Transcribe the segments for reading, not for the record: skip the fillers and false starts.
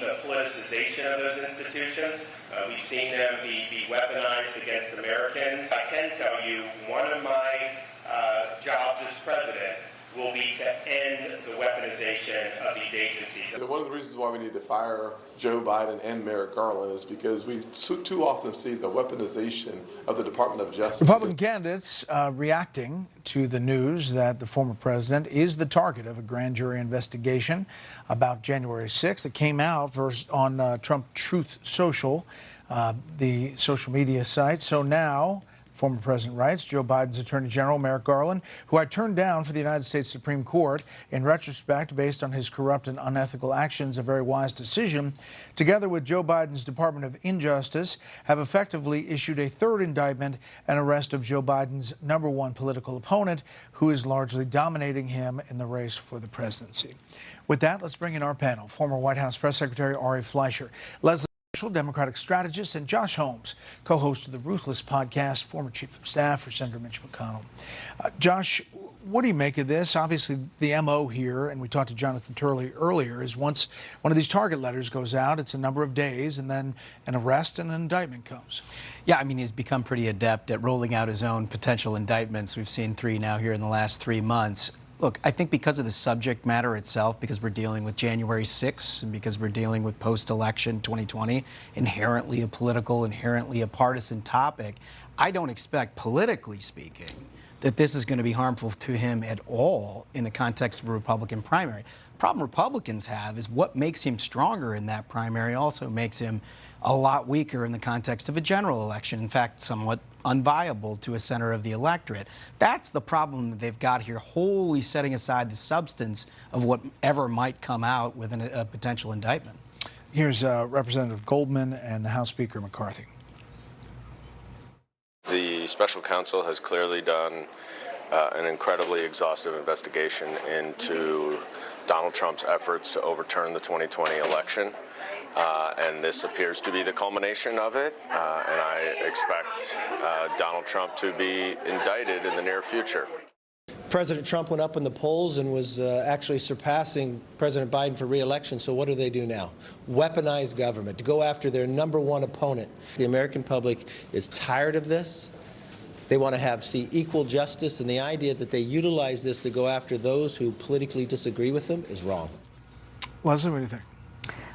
the politicization of those institutions. We've seen them be weaponized against Americans. I can tell you one of my jobs as president will be to end the weaponization of these agencies. One of the reasons why we need to fire Joe Biden and Merrick Garland is because we too often see the weaponization of the Department of Justice. Republican candidates reacting to the news that the former president is the target of a grand jury investigation about January 6th. It came out first on Trump Truth Social, the social media site. So now, former president writes, Joe Biden's Attorney General Merrick Garland, who I turned down for the United States Supreme Court, in retrospect, based on his corrupt and unethical actions, a very wise decision, together with Joe Biden's Department of Injustice, have effectively issued a third indictment and arrest of Joe Biden's #1 political opponent, who is largely dominating him in the race for the presidency. With that, let's bring in our panel. Former White House Press Secretary Ari Fleischer, Leslie Democratic strategist, and Josh Holmes, co-host of the Ruthless podcast, former chief of staff for Senator Mitch McConnell. Josh, what do you make of this? Obviously, the MO here, and we talked to Jonathan Turley earlier, is once one of these target letters goes out, it's a number of days, and then an arrest and an indictment comes. Yeah, I mean, he's become pretty adept at rolling out his own potential indictments. We've seen 3 now here in the last 3 months. Look, I think because of the subject matter itself, because we're dealing with January 6th, and because we're dealing with post-election 2020, inherently a political, inherently a partisan topic, I don't expect, politically speaking, that this is going to be harmful to him at all in the context of a Republican primary. The problem Republicans have is what makes him stronger in that primary also makes him a lot weaker in the context of a general election, in fact, somewhat unviable to a center of the electorate. That's the problem that they've got here, wholly setting aside the substance of whatever might come out with a potential indictment. Here's Representative Goldman and the House Speaker McCarthy. The Special Counsel has clearly done an incredibly exhaustive investigation into Donald Trump's efforts to overturn the 2020 election. And this appears to be the culmination of it, and I expect Donald Trump to be indicted in the near future. President Trump went up in the polls and was actually surpassing President Biden for re-election, so what do they do now? Weaponize government to go after their #1 opponent. The American public is tired of this. They want to see equal justice, and the idea that they utilize this to go after those who politically disagree with them is wrong. Leslie, what do you think?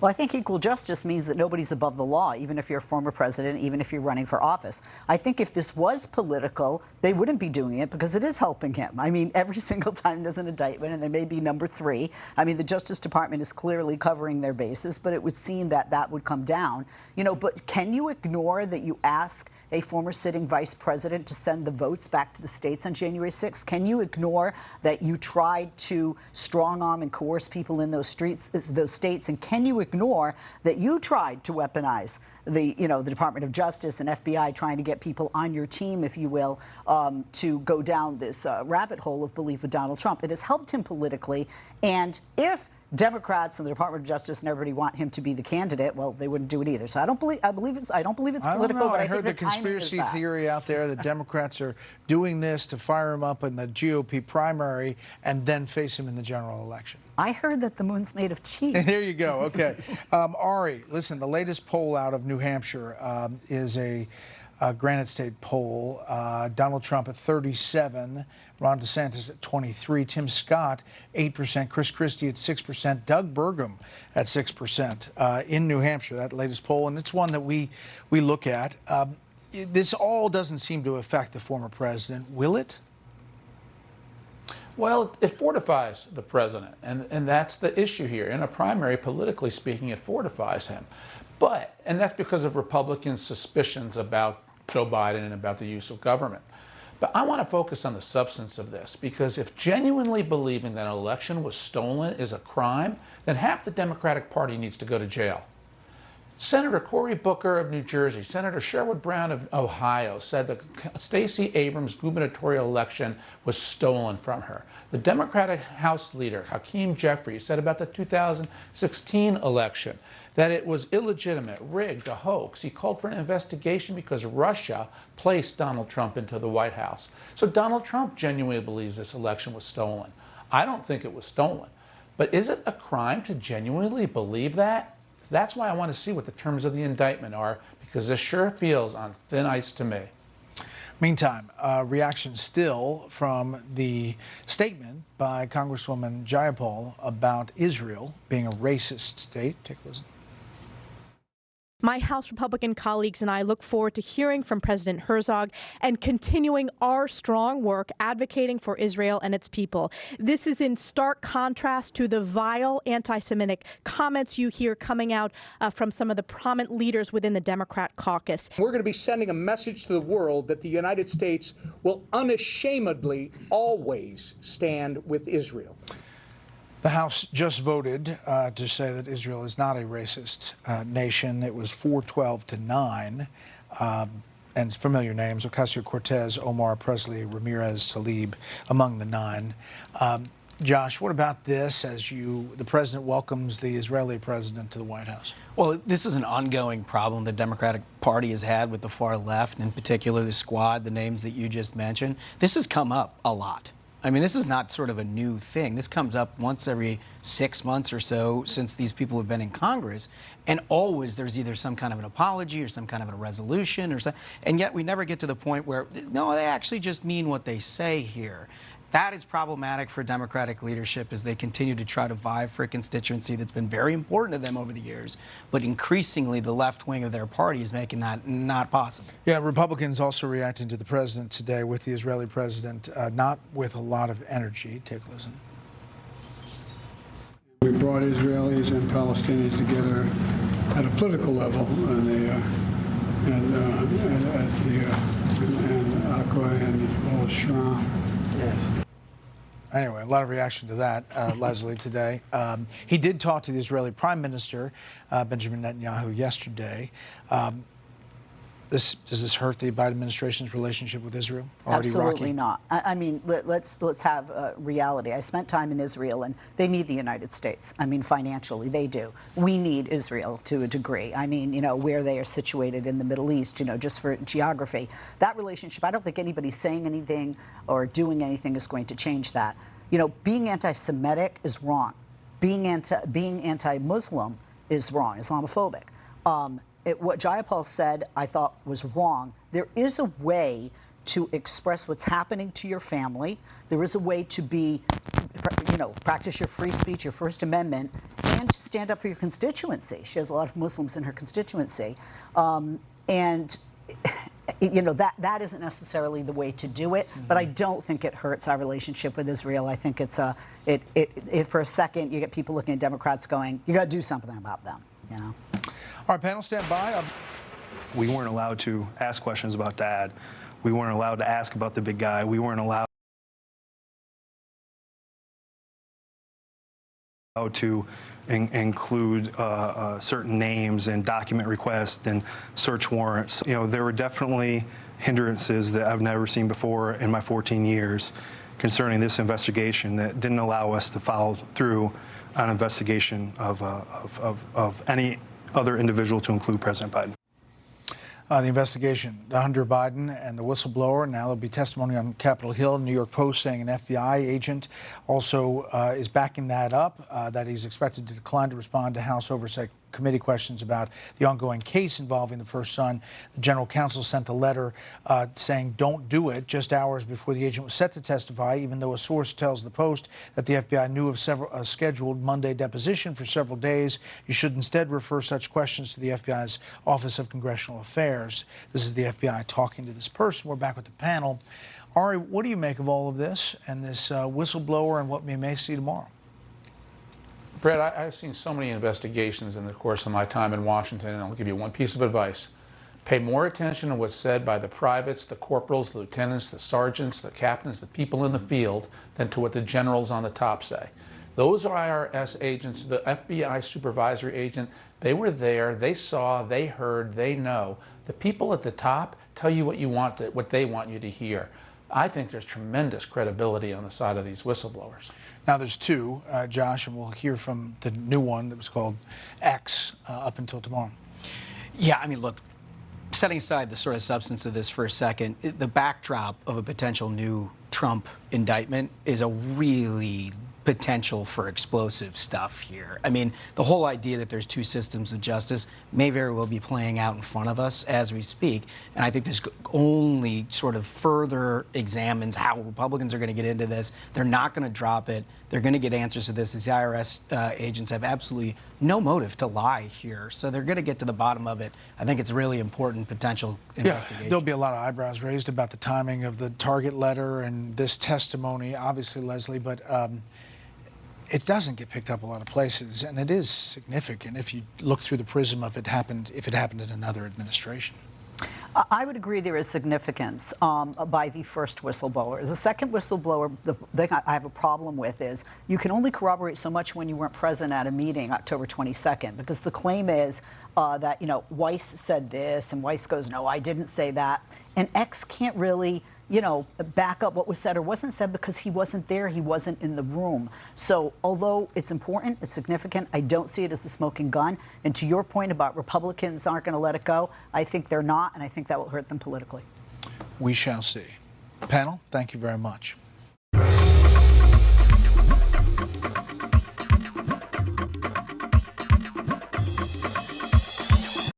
Well, I think equal justice means that nobody's above the law, even if you're a former president, even if you're running for office. I think if this was political, they wouldn't be doing it because it is helping him. I mean, every single time there's an indictment, and there may be #3. I mean, the Justice Department is clearly covering their bases, but it would seem that that would come down. You know, but can you ignore that you ask a former sitting vice president to send the votes back to the states on January 6th? Can you ignore that you tried to strong arm and coerce people in those states? And can you ignore that you tried to weaponize the Department of Justice and FBI, trying to get people on your team, if you will, to go down this rabbit hole of belief with Donald Trump? It has helped him politically, and if Democrats and the Department of Justice and everybody want him to be the candidate, well, they wouldn't do it either. So I don't believe it's political. But I heard the conspiracy theory out there that Democrats are doing this to fire him up in the GOP primary and then face him in the general election. I heard that the moon's made of cheese. There you go. Okay. Ari, listen, the latest poll out of New Hampshire is a Granite State poll. Donald Trump at 37, Ron DeSantis at 23, Tim Scott 8%, Chris Christie at 6%, Doug Burgum at 6% in New Hampshire, that latest poll. And it's one that we look at. This all doesn't seem to affect the former president, will it? Well, it fortifies the president, and that's the issue here. In a primary, politically speaking, it fortifies him. And that's because of Republicans' suspicions about Joe Biden and about the use of government. But I want to focus on the substance of this, because if genuinely believing that an election was stolen is a crime, then half the Democratic Party needs to go to jail. Senator Cory Booker of New Jersey, Senator Sherwood Brown of Ohio said that Stacey Abrams' gubernatorial election was stolen from her. The Democratic House leader, Hakeem Jeffries, said about the 2016 election that it was illegitimate, rigged, a hoax. He called for an investigation because Russia placed Donald Trump into the White House. So Donald Trump genuinely believes this election was stolen. I don't think it was stolen. But is it a crime to genuinely believe that? That's why I want to see what the terms of the indictment are, because this sure feels on thin ice to me. Meantime, reaction still from the statement by Congresswoman Jayapal about Israel being a racist state. Take a listen. My House Republican colleagues and I look forward to hearing from President Herzog and continuing our strong work advocating for Israel and its people. This is in stark contrast to the vile anti-Semitic comments you hear coming out from some of the prominent leaders within the Democrat caucus. We're going to be sending a message to the world that the United States will unashamedly always stand with Israel. The House just voted to say that Israel is not a racist nation. It was 412 to 9. And familiar names: Ocasio-Cortez, Omar, Presley, Ramirez, Tlaib, among the 9. Josh, what about this as the president welcomes the Israeli president to the White House? Well, this is an ongoing problem the Democratic Party has had with the far left, and in particular the Squad, the names that you just mentioned. This has come up a lot. I mean, this is not sort of a new thing. This comes up once every 6 months or so since these people have been in Congress, and always there's either some kind of an apology or some kind of a resolution, and yet we never get to the point where, no, they actually just mean what they say here. That is problematic for Democratic leadership as they continue to try to vie for a constituency that's been very important to them over the years, but increasingly the left wing of their party is making that not possible. Yeah, Republicans also reacting to the president today with the Israeli president, not with a lot of energy. Take a listen. We brought Israelis and Palestinians together at a political level, and Akwa and all Shram. Anyway, a lot of reaction to that, Leslie, today. He did talk to the Israeli Prime Minister, Benjamin Netanyahu, yesterday. Does this hurt the Biden administration's relationship with Israel? Already Absolutely rocky? not. I mean, let's have reality. I spent time in Israel, and they need the United States. I mean, financially, they do. We need Israel to a degree. I mean, you know, where they are situated in the Middle East, you know, just for geography. That relationship, I don't think anybody saying anything or doing anything is going to change that. You know, being anti-Semitic is wrong. Being anti-Muslim is wrong, Islamophobic. What Jayapal said, I thought, was wrong. There is a way to express what's happening to your family. There is a way to practice your free speech, your First Amendment, and to stand up for your constituency. She has a lot of Muslims in her constituency. And you know, that isn't necessarily the way to do it, but I don't think it hurts our relationship with Israel. I think it's for a second you get people looking at Democrats going, you got to do something about them, you know. All right, panel, stand by. We weren't allowed to ask questions about Dad. We weren't allowed to ask about the big guy. We weren't allowed to include certain names and document requests and search warrants. You know, there were definitely hindrances that I've never seen before in my 14 years concerning this investigation that didn't allow us to follow through on an investigation of any other individual, to include President Biden. The investigation, Hunter Biden and the whistleblower. Now there'll be testimony on Capitol Hill. New York Post saying an FBI agent also is backing that up, that he's expected to decline to respond to House Oversight Committee questions about the ongoing case involving the first son. The general counsel sent a letter saying don't do it just hours before the agent was set to testify, even though a source tells the Post that the FBI knew of a scheduled Monday deposition for several days. You should instead refer such questions to the FBI's Office of Congressional Affairs. This is the FBI talking to this person. We're back with the panel. Ari, what do you make of all of this and this whistleblower and what we may see tomorrow? Brett, I've seen so many investigations in the course of my time in Washington, and I'll give you one piece of advice. Pay more attention to what's said by the privates, the corporals, the lieutenants, the sergeants, the captains, the people in the field, than to what the generals on the top say. Those IRS agents, the FBI supervisory agent, they were there, they saw, they heard, they know. The people at the top tell you what they want you to hear. I think there's tremendous credibility on the side of these whistleblowers. Now there's two, Josh, and we'll hear from the new one that was called X up until tomorrow. Yeah, I mean, look, setting aside the sort of substance of this for a second, the backdrop of a potential new Trump indictment is a really potential for explosive stuff here. I mean, the whole idea that there's two systems of justice may very well be playing out in front of us as we speak. And I think this only sort of further examines how Republicans are going to get into this. They're not going to drop it. They're going to get answers to this. These IRS agents have absolutely no motive to lie here. So they're going to get to the bottom of it. I think it's a really important potential investigation. There'll be a lot of eyebrows raised about the timing of the Target letter and this testimony, obviously, Leslie, but it doesn't get picked up a lot of places, and it is significant if you look through the prism of if it happened in another administration. I would agree there is significance by the first whistleblower. The second whistleblower, the thing I have a problem with is you can only corroborate so much when you weren't present at a meeting October 22nd, because the claim is that, you know, Weiss said this, and Weiss goes, no, I didn't say that. And X can't really, you know, back up what was said or wasn't said because he wasn't there, he wasn't in the room. So although it's important, it's significant, I don't see it as the smoking gun. And to your point about Republicans aren't going to let it go, I think they're not, and I think that will hurt them politically. We shall see. Panel, thank you very much.